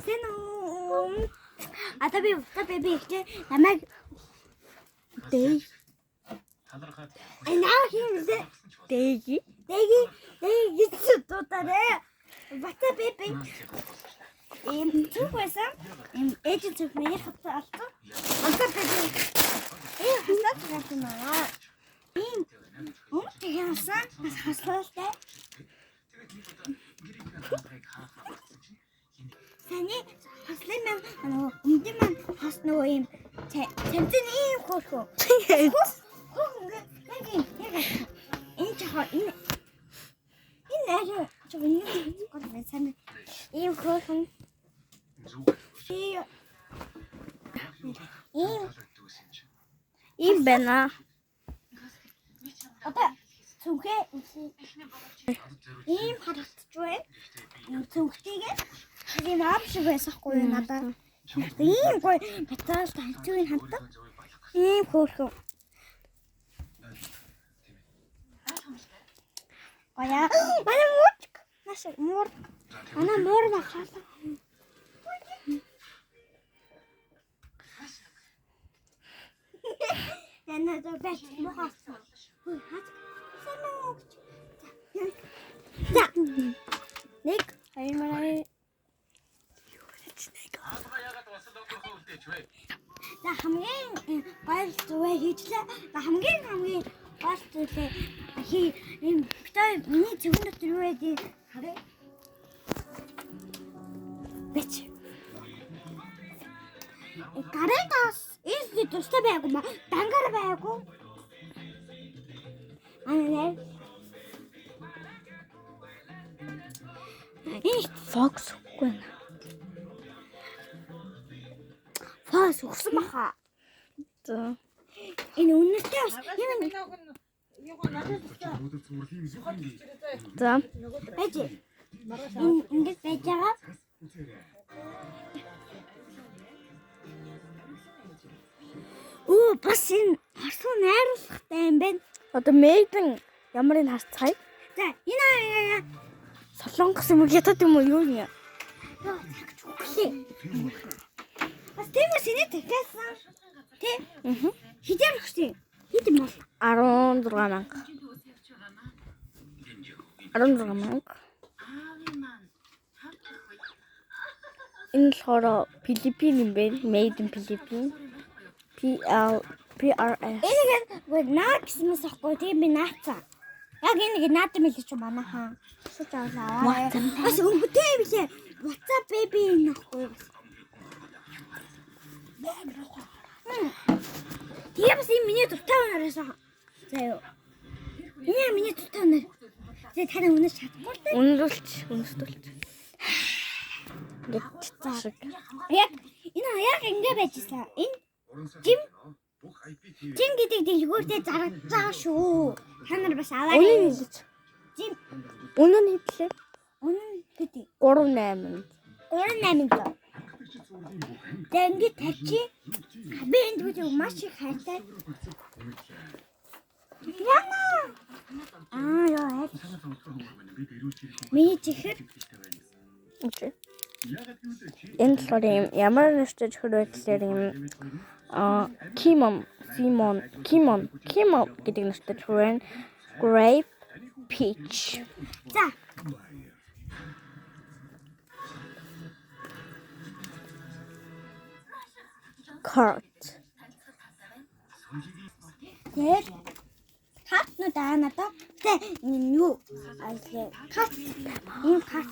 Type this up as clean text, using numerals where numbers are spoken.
Sen Ata би ихтэй намайг Дэй. Наа хиймдээ Дэги тутараа. Бата беби. Түг байсан. Ээжийн зүг миний хатаа алсан. Ата беби. Хасаад гатнаа. Яасан хаслалтай. Сани хаслын өмнөд маань хас нөгөө юм тэмцэн ийм хөөхөө. Энэ жахаа энэ аа чог энэ гол байсан. Ийм хөөхөн. Ийм байна. Одоо цүнхээ ийм харагдаж байна. Цүнхтэйгээ ийм аав шиг байсахгүй надад. Ийм гоё метал танцын хамтаа ийм хөөрхөн. Ая манай мурк наш мурк манай мур нахаалаа. Яна то бэт мохасан. За. Нэг хаймарай. За хамгийн гол зүгээр хийчлээ. Хамгийн гол зүйлээ ийм битээ миний зөвхөн дотор юу байдгийг харъя. Бэч. Гарантас ის тустай байгаагүй ма дангар байгаагүй. Анаа. Фокс үгүй. Фокс өгсөн баха. За. Энэ үнэтэй бас юм. За. Бэж. Ингэж байж байгаа. Оо бас энэ харсан найруулгатай юм байна. Одоо Мэйдэн ямарыг харцгаая. За энэ солонгос юм ятад юм уу юу юм? Цагч үгүй. Бас тиймээс энэ тэгсэн. Тэ? Хидээр өгсөн. Хидэн бол 16,000. 16,000. Энэ болохоор Филиппин юм байна. Made in Philippines. PRS. Энэ наа гэсэн мэс ахгүй тийм би наацсан. Яг энэ наадам хэлж ч манайхаа. Шууд аваа. Бас өнгөтэй билээ. WhatsApp baby нөхгүй. Яа бас миний дуртай унараас заяа. Энэ миний дуртай унаа. Тэгээ тань унаж чадахгүй л дээ. Үнэрлүүлж. Яг энэ яг ингэ байжсэн. Энэ Жим гэдэг дэлгүүртээ зарагдаж байгаа шүү. Та нар бас аваарай. Жим. Үнэн хэвлээ. Үнэн гэдэг. 38. 38. Тэгээ ингэ тавьчих. Би энд бүдэг маш их хайртай. Яна. Яа. Миний чихэр. Окей. Энэ болохоор ямар нэштэй чихэр байдлаар юм Kimon гэдэг нэртэй чихэр Grape Peach. За. Cart. Тэг. Cart нэ даана та. Тэг юу? Кат. Энэ кат.